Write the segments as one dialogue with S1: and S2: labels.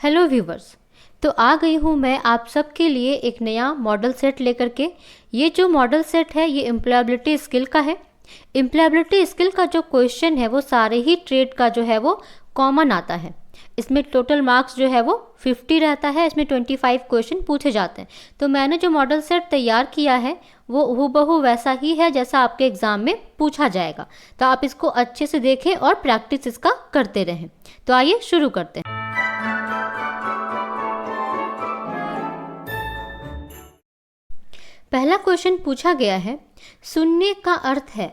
S1: Hello viewers. तो आ गई हूँ मैं आप सबके लिए एक नया मॉडल सेट लेकर के। ये जो मॉडल सेट है ये एम्प्लॉयबिलिटी स्किल का है। एम्प्लॉयबिलिटी स्किल का जो क्वेश्चन है वो सारे ही ट्रेड का जो है वो कॉमन आता है। इसमें टोटल मार्क्स जो है वो 50 रहता है। इसमें 25 क्वेश्चन पूछे जाते हैं। तो मैंने जो मॉडल सेट तैयार किया है वो हूबहू वैसा ही है जैसा आपके एग्ज़ाम में पूछा जाएगा। तो आप इसको अच्छे से देखें और प्रैक्टिस इसका करते रहें। तो आइए शुरू करते हैं। पहला क्वेश्चन पूछा गया है, सुनने का अर्थ है।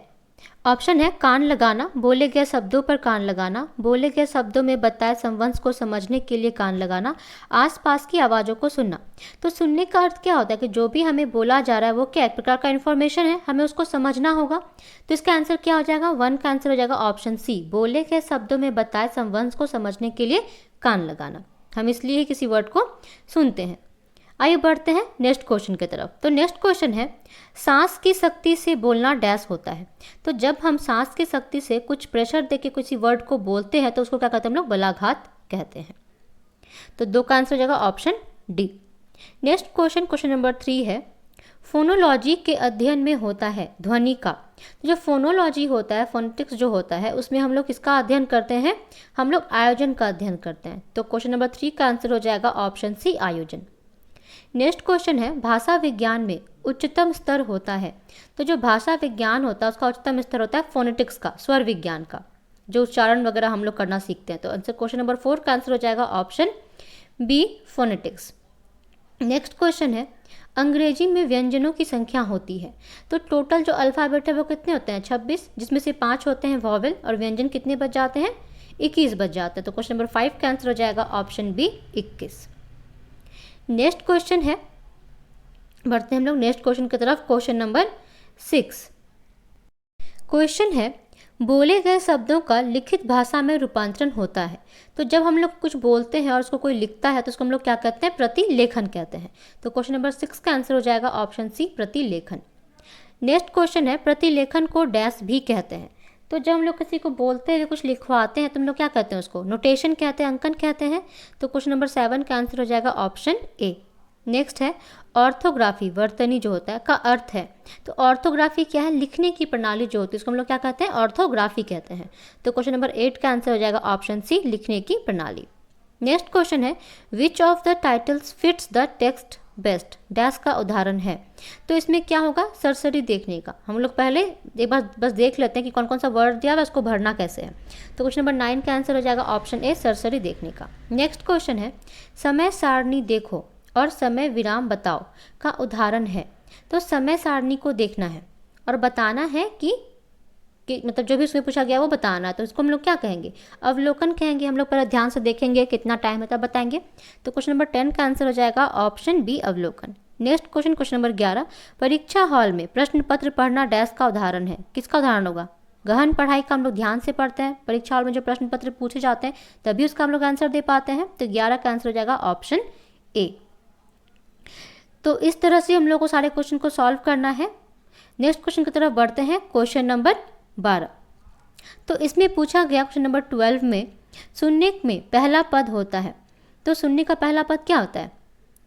S1: ऑप्शन है कान लगाना, बोले गए शब्दों पर कान लगाना, बोले गए शब्दों में बताए संवंश को समझने के लिए कान लगाना, आसपास की आवाज़ों को सुनना। तो सुनने का अर्थ क्या होता है कि जो भी हमें बोला जा रहा है वो क्या एक प्रकार का इन्फॉर्मेशन है, हमें उसको समझना होगा। तो इसका आंसर क्या हो जाएगा? 1 का आंसर हो जाएगा ऑप्शन सी, बोले गए शब्दों में बताए संवंश को समझने के लिए कान लगाना। हम इसलिए किसी वर्ड को सुनते हैं। आइए बढ़ते हैं नेक्स्ट क्वेश्चन की तरफ। तो नेक्स्ट क्वेश्चन है, सांस की शक्ति से बोलना डैश होता है। तो जब हम सांस की शक्ति से कुछ प्रेशर देके किसी वर्ड को बोलते हैं तो उसको क्या कहते हैं हम लोग? बलाघात कहते हैं। तो 2 का आंसर हो जाएगा option D. Next question, question number 3 है, फोनोलॉजी के अध्ययन में होता है ध्वनि का। तो जो फोनोलॉजी होता है, फोनेटिक्स जो होता है, उसमें हम लोग किसका अध्ययन करते हैं? हम लोग आयोजन का अध्ययन करते हैं। तो क्वेश्चन नंबर 3 का आंसर हो जाएगा ऑप्शन सी, आयोजन। नेक्स्ट क्वेश्चन है, भाषा विज्ञान में उच्चतम स्तर होता है। तो जो भाषा विज्ञान होता है उसका उच्चतम स्तर होता है फोनेटिक्स का, स्वर विज्ञान का, जो उच्चारण वगैरह हम लोग करना सीखते हैं। तो आंसर क्वेश्चन नंबर 4 का आंसर हो जाएगा option B, phonetics. Next question है, अंग्रेजी में व्यंजनों की संख्या होती है। तो टोटल जो अल्फ़ाबेट है वो कितने होते हैं? 26, जिसमें से 5 होते हैं वॉवेल, और व्यंजन कितने बच जाते हैं? 21 बच जाते हैं। तो क्वेश्चन नंबर 5 का आंसर हो जाएगा ऑप्शन बी, 21। नेक्स्ट क्वेश्चन है, बढ़ते हैं हम लोग नेक्स्ट क्वेश्चन की तरफ। क्वेश्चन नंबर 6 क्वेश्चन है, बोले गए शब्दों का लिखित भाषा में रूपांतरण होता है। तो जब हम लोग कुछ बोलते हैं और उसको कोई लिखता है तो उसको हम लोग क्या कहते हैं? प्रतिलेखन कहते हैं। तो क्वेश्चन नंबर 6 का आंसर हो जाएगा ऑप्शन सी, प्रतिलेखन। नेक्स्ट क्वेश्चन है, प्रतिलेखन को डैश भी कहते हैं। तो जब हम लोग किसी को बोलते हैं, कुछ लिखवाते हैं, तो हम लोग क्या कहते हैं? उसको नोटेशन कहते हैं, अंकन कहते हैं। तो क्वेश्चन नंबर 7 का आंसर हो जाएगा ऑप्शन ए। नेक्स्ट है, ऑर्थोग्राफी, वर्तनी जो होता है का अर्थ है। तो ऑर्थोग्राफी क्या है? लिखने की प्रणाली जो होती है उसको हम लोग क्या कहते हैं? ऑर्थोग्राफी कहते हैं। तो क्वेश्चन नंबर 8 का आंसर हो जाएगा ऑप्शन सी, लिखने की प्रणाली। नेक्स्ट क्वेश्चन है, which of the titles fits the text best, dash का उदाहरण है। तो इसमें क्या होगा? सरसरी देखने का। हम लोग पहले एक बार बस देख लेते हैं कि कौन कौन सा वर्ड दिया है, उसको भरना कैसे है। तो क्वेश्चन नंबर 9 का आंसर हो जाएगा ऑप्शन ए, सरसरी देखने का। नेक्स्ट क्वेश्चन है, समय सारणी देखो और समय विराम बताओ का उदाहरण है। तो समय सारणी को देखना है और बताना है कि मतलब जो भी उसमें पूछा गया वो बताना है। तो इसको हम लोग क्या कहेंगे? अवलोकन कहेंगे। हम लोग पहले ध्यान से देखेंगे कितना टाइम है तब बताएंगे। तो क्वेश्चन नंबर 10 का आंसर हो जाएगा ऑप्शन बी, अवलोकन। नेक्स्ट क्वेश्चन, क्वेश्चन नंबर 11, परीक्षा हॉल में प्रश्न पत्र पढ़ना डैश का उदाहरण है। किसका उदाहरण होगा? गहन पढ़ाई का हम लोग ध्यान से पढ़ते हैं, परीक्षा हॉल में जो प्रश्न पत्र पूछे जाते हैं तभी उसका हम लोग आंसर दे पाते हैं। तो 11 का आंसर हो जाएगा ऑप्शन ए। तो इस तरह से हम लोग को सारे क्वेश्चन को सॉल्व करना है। नेक्स्ट क्वेश्चन की तरफ बढ़ते हैं, क्वेश्चन नंबर 12। तो इसमें पूछा गया क्वेश्चन नंबर 12 में, सुनने में पहला पद होता है। तो सुनने का पहला पद क्या होता है?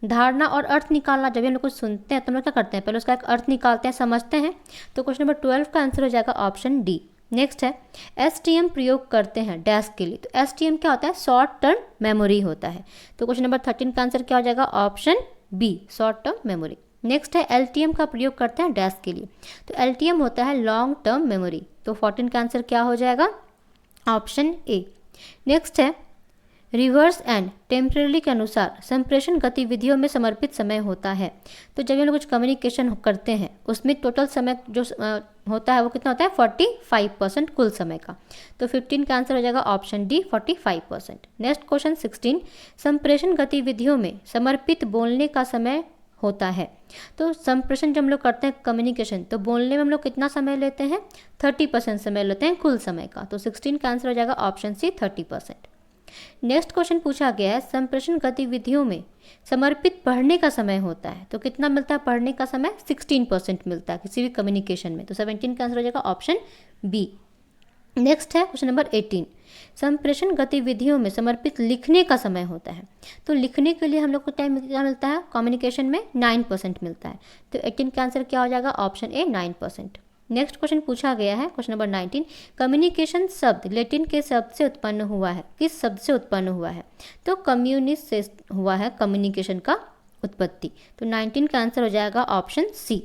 S1: धारणा और अर्थ निकालना। जब हम लोग कुछ सुनते हैं तो हम लोग क्या करते हैं? पहले उसका एक अर्थ निकालते हैं, समझते हैं। तो क्वेश्चन नंबर 12 का आंसर हो जाएगा ऑप्शन डी। नेक्स्ट है, एसटीएम प्रयोग करते हैं डैश के लिए। तो एसटीएम क्या होता है? शॉर्ट टर्म मेमोरी होता है। तो क्वेश्चन नंबर 13 का आंसर क्या हो जाएगा? Option B, short term memory. Next है, एलटीएम का प्रयोग करते हैं डैश के लिए। तो एलटीएम होता है लॉन्ग टर्म मेमोरी। तो 14 का आंसर क्या हो जाएगा? Option A. नेक्स्ट है, रिवर्स एंड टेम्पररी के अनुसार संप्रेषण गतिविधियों में समर्पित समय होता है। तो जब हम लोग कुछ कम्युनिकेशन करते हैं उसमें टोटल समय जो होता है वो कितना होता है? 45% कुल समय का। तो 15 का आंसर हो जाएगा ऑप्शन डी, 45%। नेक्स्ट क्वेश्चन 16, संप्रेषण गतिविधियों में समर्पित बोलने का समय होता है। तो संप्रेषण जब हम लोग करते हैं कम्युनिकेशन, तो बोलने में हम लोग कितना समय लेते हैं? 30% समय लेते हैं कुल समय का। तो 16 का आंसर हो जाएगा ऑप्शन सी, 30%। नेक्स्ट क्वेश्चन पूछा गया है, संप्रेषण गतिविधियों में समर्पित पढ़ने का समय होता है। तो कितना मिलता है पढ़ने का समय? 16% मिलता है किसी भी कम्युनिकेशन में। तो 17 का आंसर हो जाएगा ऑप्शन बी। नेक्स्ट है क्वेश्चन नंबर 18, संप्रेषण गतिविधियों में समर्पित लिखने का समय होता है। तो लिखने के लिए हम लोग को टाइम क्या मिलता है, कम्युनिकेशन में 9% मिलता है। तो 18 का आंसर क्या हो जाएगा, ऑप्शन ए 9%। नेक्स्ट क्वेश्चन पूछा गया है, क्वेश्चन नंबर 19, कम्युनिकेशन शब्द लैटिन के शब्द से उत्पन्न हुआ है, किस शब्द से उत्पन्न हुआ है? तो कम्युनिस से हुआ है कम्युनिकेशन का उत्पत्ति। तो 19 का आंसर हो जाएगा ऑप्शन सी।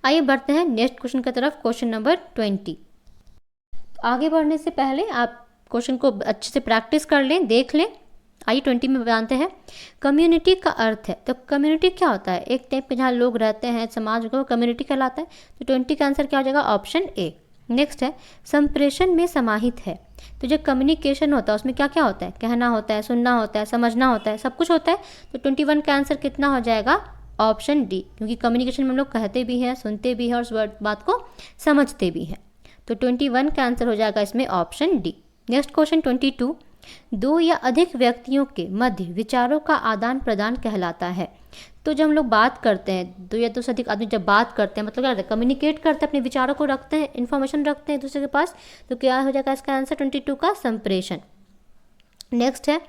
S1: आइए बढ़ते हैं नेक्स्ट क्वेश्चन की तरफ, क्वेश्चन नंबर 20। आगे बढ़ने से पहले आप क्वेश्चन को अच्छे से प्रैक्टिस कर लें, देख लें। आइए 20 में जानते हैं कम्युनिटी का अर्थ है। तो कम्युनिटी क्या होता है, एक टाइप के जहाँ लोग रहते हैं, समाज को कम्युनिटी कहलाता है। तो 20 का आंसर क्या हो जाएगा, ऑप्शन ए। नेक्स्ट है संप्रेषण में समाहित है। तो जो कम्युनिकेशन होता है उसमें क्या क्या होता है, कहना होता है, सुनना होता है, समझना होता है, सब कुछ होता है। तो 21 का आंसर कितना हो जाएगा, ऑप्शन डी, क्योंकि कम्युनिकेशन में हम लोग कहते भी हैं, सुनते भी हैं और उस बात को समझते भी हैं। तो 21 का आंसर हो जाएगा इसमें ऑप्शन डी। नेक्स्ट क्वेश्चन 22, दो या अधिक व्यक्तियों के मध्य विचारों का आदान प्रदान कहलाता है। तो जब हम लोग बात करते हैं, दो या दो से अधिक आदमी जब बात करते हैं, मतलब क्या करते हैं, कम्युनिकेट करते हैं, अपने विचारों को रखते हैं, इन्फॉर्मेशन रखते हैं दूसरे के पास। तो क्या हो जाएगा इसका आंसर 22 का, संप्रेषण। नेक्स्ट है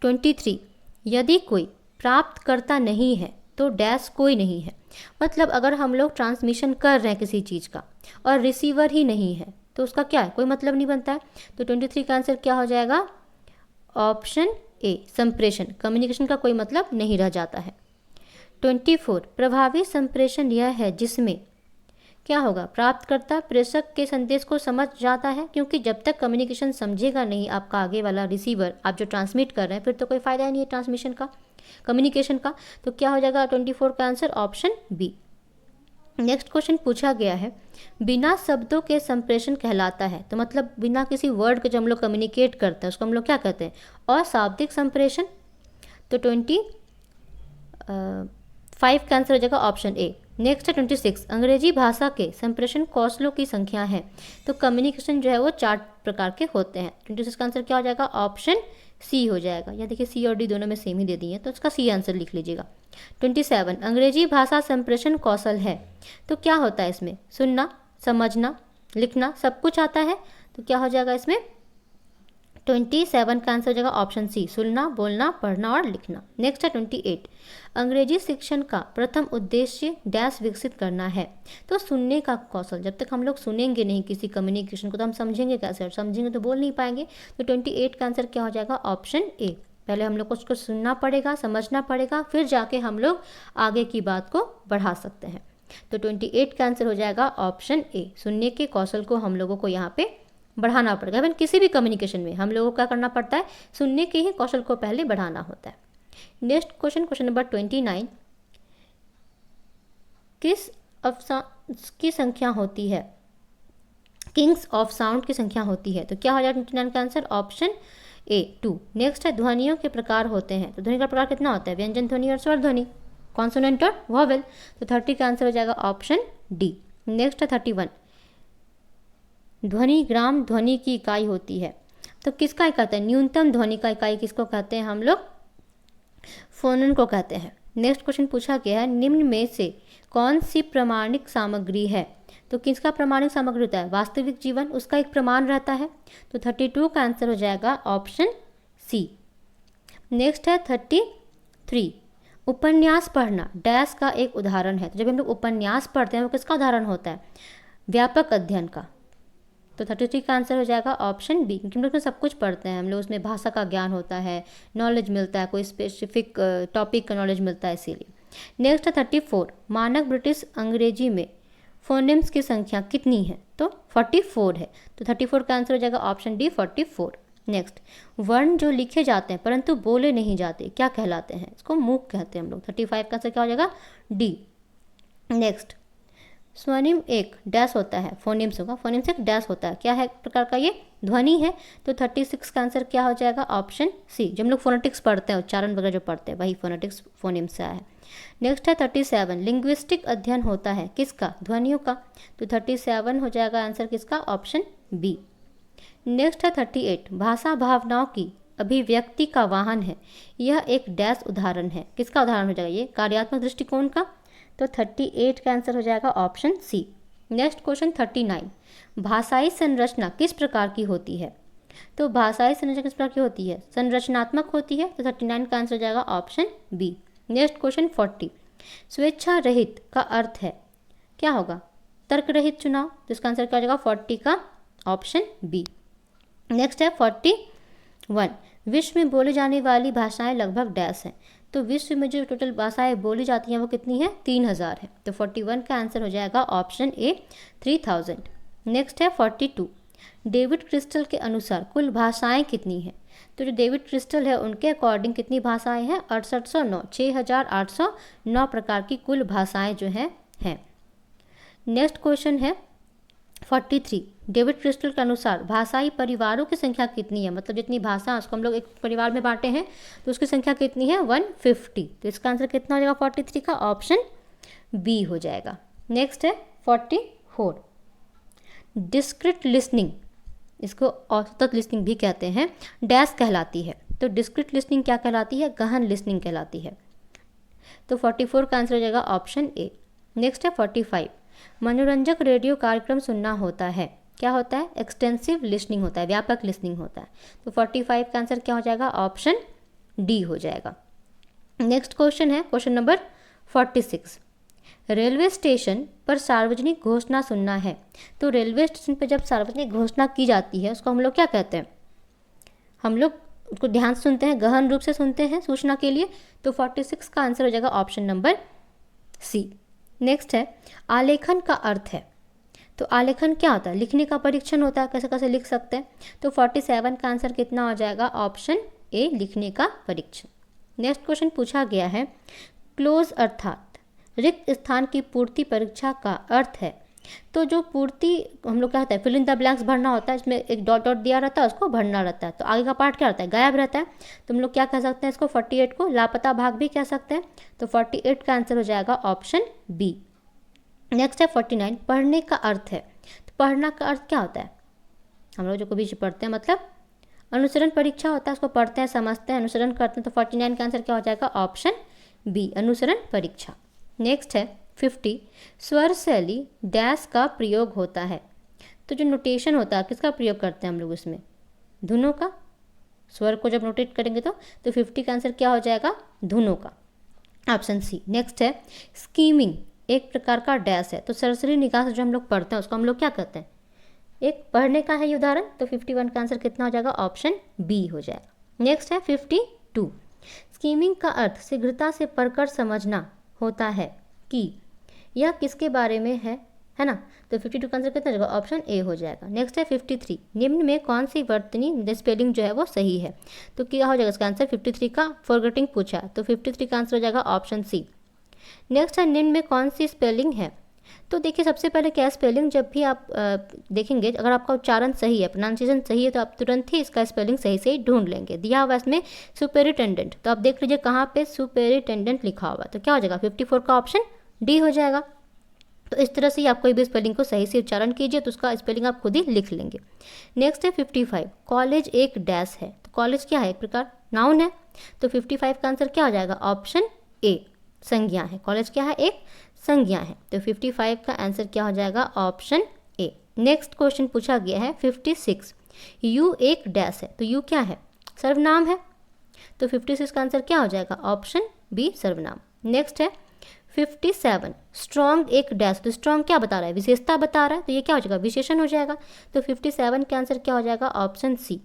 S1: 23, यदि कोई प्राप्त करता नहीं है तो डैश कोई नहीं है। मतलब अगर हम लोग ट्रांसमिशन कर रहे हैं किसी चीज़ का और रिसीवर ही नहीं है तो उसका क्या है, कोई मतलब नहीं बनता है। तो 23 का आंसर क्या हो जाएगा, ऑप्शन ए, संप्रेषण। कम्युनिकेशन का कोई मतलब नहीं रह जाता है। 24, प्रभावी संप्रेषण यह है जिसमें क्या होगा, प्राप्तकर्ता प्रेषक के संदेश को समझ जाता है, क्योंकि जब तक कम्युनिकेशन समझेगा नहीं आपका आगे वाला रिसीवर, आप जो ट्रांसमिट कर रहे हैं, फिर तो कोई फ़ायदा ही नहीं है ट्रांसमिशन का, कम्युनिकेशन का। तो क्या हो जाएगा 24 का answer, option B. Next question पूछा गया है, बिना शब्दों के संप्रेषण कहलाता है। तो मतलब बिना किसी वर्ड के जो हम लोग कम्युनिकेट करते हैं उसको हम लोग क्या कहते हैं, अशाब्दिक संप्रेषण। तो 25 का आंसर हो जाएगा ऑप्शन ए। नेक्स्ट है 26, अंग्रेजी भाषा के संप्रेषण कौशलों की संख्या है। तो कम्युनिकेशन जो है वो 4 प्रकार के होते हैं। 26 का आंसर क्या हो जाएगा, ऑप्शन सी हो जाएगा। या देखिए सी और डी दोनों में सेम ही दे दिए हैं, तो इसका सी आंसर लिख लीजिएगा। 27, अंग्रेजी भाषा संप्रेषण कौशल है। तो क्या होता है इसमें, सुनना, समझना, लिखना, सब कुछ आता है। तो क्या हो जाएगा इसमें 27 का आंसर हो जाएगा ऑप्शन सी, सुनना, बोलना, पढ़ना और लिखना। नेक्स्ट है 28, अंग्रेजी शिक्षण का प्रथम उद्देश्य डैश विकसित करना है। तो सुनने का कौशल, जब तक हम लोग सुनेंगे नहीं किसी कम्युनिकेशन को तो हम समझेंगे कैसे, और समझेंगे तो बोल नहीं पाएंगे। तो 28 का आंसर क्या हो जाएगा, ऑप्शन ए। पहले हम लोग को उसको सुनना पड़ेगा, समझना पड़ेगा, फिर जाके हम लोग आगे की बात को बढ़ा सकते हैं। तो 28 का आंसर हो जाएगा ऑप्शन ए, सुनने के कौशल को हम लोगों को यहाँ पे बढ़ाना पड़ेगा। इवन किसी भी कम्युनिकेशन में हम लोगों को क्या करना पड़ता है, सुनने के ही कौशल को पहले बढ़ाना होता है। नेक्स्ट क्वेश्चन, क्वेश्चन नंबर 29, किस की संख्या होती है, किंग्स ऑफ साउंड की संख्या होती है। तो क्या हो जाएगा 29 का आंसर, ऑप्शन ए 2। नेक्स्ट है ध्वनियों के प्रकार होते हैं। तो ध्वनि का प्रकार कितना होता है, व्यंजन ध्वनि और स्वर ध्वनि, कॉन्सोनेंट और वॉवेल। तो 30 का आंसर हो जाएगा ऑप्शन डी। नेक्स्ट है 31, ध्वनि ग्राम ध्वनि की इकाई होती है। तो किसका कहते हैं, न्यूनतम ध्वनि का इकाई किसको कहते हैं, हम लोग फोनन को कहते हैं। नेक्स्ट क्वेश्चन पूछा गया है, निम्न में से कौन सी प्रमाणिक सामग्री है। तो किसका प्रमाणिक सामग्री होता है, वास्तविक जीवन, उसका एक प्रमाण रहता है। तो 32 का आंसर हो जाएगा ऑप्शन सी। नेक्स्ट है 33, उपन्यास पढ़ना डैश का एक उदाहरण है। तो जब हम लोग उपन्यास पढ़ते हैं वो किसका उदाहरण होता है, व्यापक अध्ययन का। तो 33 का आंसर हो जाएगा ऑप्शन बी, क्योंकि हम लोग सब कुछ पढ़ते हैं, हम लोग उसमें भाषा का ज्ञान होता है, नॉलेज मिलता है, कोई स्पेसिफिक टॉपिक का नॉलेज मिलता है इसीलिए। नेक्स्ट है 34, मानक ब्रिटिश अंग्रेजी में फोनेम्स की संख्या कितनी है। तो 44 है। तो 34 का आंसर हो जाएगा ऑप्शन डी 44। नेक्स्ट, वर्ण जो लिखे जाते हैं परंतु बोले नहीं जाते क्या कहलाते हैं, इसको मूक कहते हैं हम लोग। 35 का आंसर क्या हो जाएगा, डी। नेक्स्ट, स्वनिम एक डैश होता है, फोनिम्स होगा, फोनिम्स एक डैश होता है, क्या है प्रकार का, ये ध्वनि है। तो 36 का आंसर क्या हो जाएगा, ऑप्शन सी। जब हम लोग फोनेटिक्स पढ़ते हैं, उच्चारण वगैरह जो पढ़ते हैं, वही फोनेटिक्स फोनिम्स से आया है। नेक्स्ट है 37, लिंग्विस्टिक अध्ययन होता है किसका, ध्वनियों का। तो 37 हो जाएगा आंसर किसका, ऑप्शन बी। नेक्स्ट है 38, भाषा भावनाओं की अभिव्यक्ति का वाहन है, यह एक डैश उदाहरण है, किसका उदाहरण हो जाएगा, ये कार्यात्मक दृष्टिकोण का। तो 38 का आंसर हो जाएगा ऑप्शन सी। नेक्स्ट क्वेश्चन 39, भाषाई संरचना किस प्रकार की होती है? तो भाषाई संरचना किस प्रकार की होती है? संरचनात्मक होती है। तो 39 का आंसर हो जाएगा ऑप्शन बी। नेक्स्ट क्वेश्चन 40, स्वेच्छा रहित का अर्थ है, क्या होगा? तर्क रहित चुनाव। तो इसका आंसर क्या हो जाएगा? 40 का ऑप्शन बी। नेक्स्ट है 41, विश्व में बोली जाने वाली भाषाएं लगभग डैश हैं। तो विश्व में जो टोटल भाषाएं बोली जाती हैं वो कितनी है? 3000 है। तो 41 का आंसर हो जाएगा ऑप्शन ए 3000। नेक्स्ट है 42, डेविड क्रिस्टल के अनुसार कुल भाषाएं कितनी हैं? तो जो डेविड क्रिस्टल है उनके अकॉर्डिंग कितनी भाषाएं हैं? 6809, 6809 प्रकार की कुल भाषाएं जो हैं। नेक्स्ट क्वेश्चन है 43, डेविड क्रिस्टल के अनुसार भाषाई परिवारों की संख्या कितनी है? मतलब जितनी भाषा उसको हम लोग एक परिवार में बांटे हैं तो उसकी संख्या कितनी है? 150। तो इसका आंसर कितना हो जाएगा 43 का? ऑप्शन बी हो जाएगा। नेक्स्ट है 44, डिस्क्रिट लिसनिंग, इसको औसत लिसनिंग भी कहते हैं, डैश कहलाती है। तो डिस्क्रिट लिसनिंग क्या कहलाती है? गहन लिसनिंग कहलाती है। तो 44 का आंसर हो जाएगा ऑप्शन ए। नेक्स्ट है 45, मनोरंजक रेडियो कार्यक्रम सुनना होता है, क्या होता है? एक्सटेंसिव लिसनिंग होता है, व्यापक लिसनिंग होता है। तो 45 का आंसर क्या हो जाएगा? ऑप्शन डी हो जाएगा। नेक्स्ट क्वेश्चन है क्वेश्चन नंबर 46, रेलवे स्टेशन पर सार्वजनिक घोषणा सुनना है। तो रेलवे स्टेशन पर जब सार्वजनिक घोषणा की जाती है उसको हम लोग क्या कहते हैं? हम लोग उसको ध्यान से सुनते हैं, गहन रूप से सुनते हैं सूचना के लिए। तो 46 का आंसर हो जाएगा ऑप्शन नंबर सी। नेक्स्ट है आलेखन का अर्थ है। तो आलेखन क्या होता है? लिखने का परीक्षण होता है, कैसे कैसे लिख सकते हैं। तो 47 का आंसर कितना हो जाएगा? ऑप्शन ए, लिखने का परीक्षण। नेक्स्ट क्वेश्चन पूछा गया है, क्लोज अर्थात रिक्त स्थान की पूर्ति परीक्षा का अर्थ है। तो जो पूर्ति हम लोग क्या होता है? फिल इन द ब्लैंक्स भरना होता है, इसमें एक डॉट डॉट दिया रहता है, उसको भरना रहता है। तो आगे का पार्ट क्या रहता है? गायब रहता है। तो हम लोग क्या कह सकते हैं इसको? 48 को लापता भाग भी कह सकते हैं। तो 48 का आंसर हो जाएगा ऑप्शन बी। नेक्स्ट है 49, पढ़ने का अर्थ है। तो पढ़ना का अर्थ क्या होता है? हम लोग जो कभी पढ़ते हैं मतलब अनुसरण परीक्षा होता है, उसको पढ़ते हैं, समझते हैं, अनुसरण करते हैं। तो 49 का आंसर क्या हो जाएगा? ऑप्शन बी, अनुसरण परीक्षा। नेक्स्ट है 50, स्वर शैली डैश का प्रयोग होता है। तो जो नोटेशन होता है किसका प्रयोग करते हैं हम लोग? इसमें धुनों का। स्वर को जब नोटेट करेंगे तो 50 का आंसर क्या हो जाएगा? धुनों का, ऑप्शन सी। नेक्स्ट है स्कीमिंग एक प्रकार का डैश है। तो सरसरी निगाह से जो हम लोग पढ़ते हैं उसको हम लोग क्या कहते हैं? एक पढ़ने का है ये उदाहरण। तो 51 का आंसर कितना हो जाएगा? ऑप्शन बी हो जाएगा। नेक्स्ट है 52, स्कीमिंग का अर्थ शीघ्रता से पढ़कर समझना होता है कि यह किसके बारे में है ना। तो 52 का आंसर कितना हो जाएगा? ऑप्शन ए हो जाएगा। नेक्स्ट है 53, निम्न में कौन सी वर्तनी स्पेलिंग जो है वो सही है। तो क्या हो जाएगा इसका आंसर? 53 का फॉरगेटिंग पूछा है, तो 53 का आंसर हो जाएगा ऑप्शन सी। नेक्स्ट है निम्न में कौन सी स्पेलिंग है। तो देखिए सबसे पहले क्या स्पेलिंग, जब भी आप देखेंगे अगर आपका उच्चारण सही है, प्रोनाउंसिएशन सही है, तो आप तुरंत ही इसका स्पेलिंग सही से ढूंढ लेंगे। दिया हुआ इसमें सुपेरिटेंडेंट, तो आप देख लीजिए कहाँ पे सुपेरिटेंडेंट लिखा हुआ, तो क्या हो जाएगा? 54 का ऑप्शन डी हो जाएगा। तो इस तरह से ही आप कोई भी स्पेलिंग को सही से उच्चारण कीजिए तो उसका स्पेलिंग आप खुद ही लिख लेंगे। नेक्स्ट है 55, कॉलेज एक डैश है। तो कॉलेज क्या है? एक प्रकार नाउन है। तो 55 का आंसर क्या हो जाएगा? ऑप्शन ए, संज्ञा है। कॉलेज क्या है? एक संज्ञा है। तो 55 का आंसर क्या हो जाएगा? Option A. नेक्स्ट क्वेश्चन पूछा गया है 56, यू एक डैश है। तो यू क्या है? सर्वनाम है। तो 56 का आंसर क्या हो जाएगा? ऑप्शन बी, सर्वनाम। नेक्स्ट है 57, स्ट्रॉन्ग एक डैश। तो स्ट्रॉन्ग क्या बता रहा है? विशेषता बता रहा है, तो ये क्या हो जाएगा? विशेषण हो जाएगा। तो 57 का आंसर क्या हो जाएगा? Option C.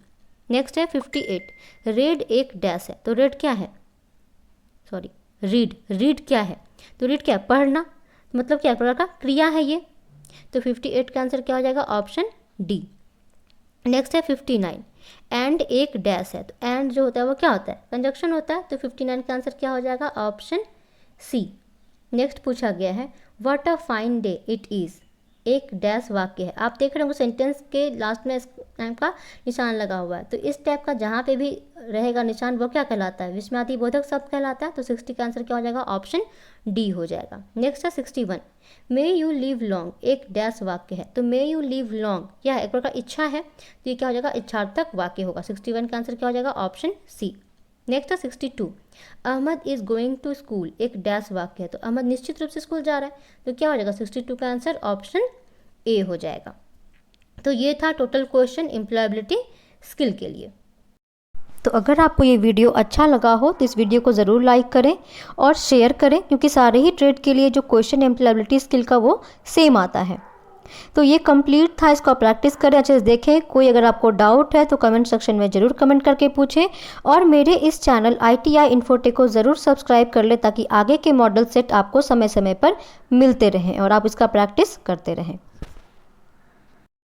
S1: नेक्स्ट है 58, रेड एक डैश है। तो रेड क्या है? Sorry, read. रीड क्या है? तो रीड क्या है? पढ़ना। मतलब क्या प्रकार का क्रिया है ये। तो 58 का आंसर क्या हो जाएगा? Option D. नेक्स्ट है 59, एंड एक डैश है। तो एंड जो होता है वो क्या होता है? कंजक्शन होता है। तो 59 का आंसर क्या हो जाएगा? Option C. नेक्स्ट पूछा गया है what a fine day it is, एक डैश वाक्य है। आप देख रहे होंगे सेंटेंस के लास्ट में इस टाइप का निशान लगा हुआ है, तो इस टाइप का जहाँ पे भी रहेगा निशान वो क्या कहलाता है? विस्मयादिबोधक शब्द कहलाता है। तो 60 का आंसर क्या हो जाएगा? ऑप्शन डी हो जाएगा। नेक्स्ट है 61, मे यू लिव लॉन्ग एक डैश वाक्य है। तो मे यू लिव लॉन्ग क्या है? एक प्रकार इच्छा है, तो ये क्या हो जाएगा? इच्छार्थक वाक्य होगा। 61 का आंसर क्या हो जाएगा? Option C. नेक्स्ट है 62, Ahmed is going to school एक डैश वाक्य है। तो अहमद निश्चित रूप से स्कूल जा रहा है, तो क्या हो जाएगा? 62 का आंसर ऑप्शन ए हो जाएगा। तो ये था टोटल क्वेश्चन एम्प्लॉयबिलिटी स्किल के लिए। तो अगर आपको ये वीडियो अच्छा लगा हो तो इस वीडियो को ज़रूर लाइक करें और शेयर करें, क्योंकि सारे ही ट्रेड के लिए जो क्वेश्चन एम्प्लॉयबिलिटी स्किल का वो सेम आता है। तो ये कंप्लीट था, इसको प्रैक्टिस करें, अच्छे से देखें। कोई अगर आपको डाउट है तो कमेंट सेक्शन में ज़रूर कमेंट करके पूछें, और मेरे इस चैनल ITI इन्फोटेक को ज़रूर सब्सक्राइब कर लें ताकि आगे के मॉडल सेट आपको समय समय पर मिलते रहें और आप इसका प्रैक्टिस करते रहें।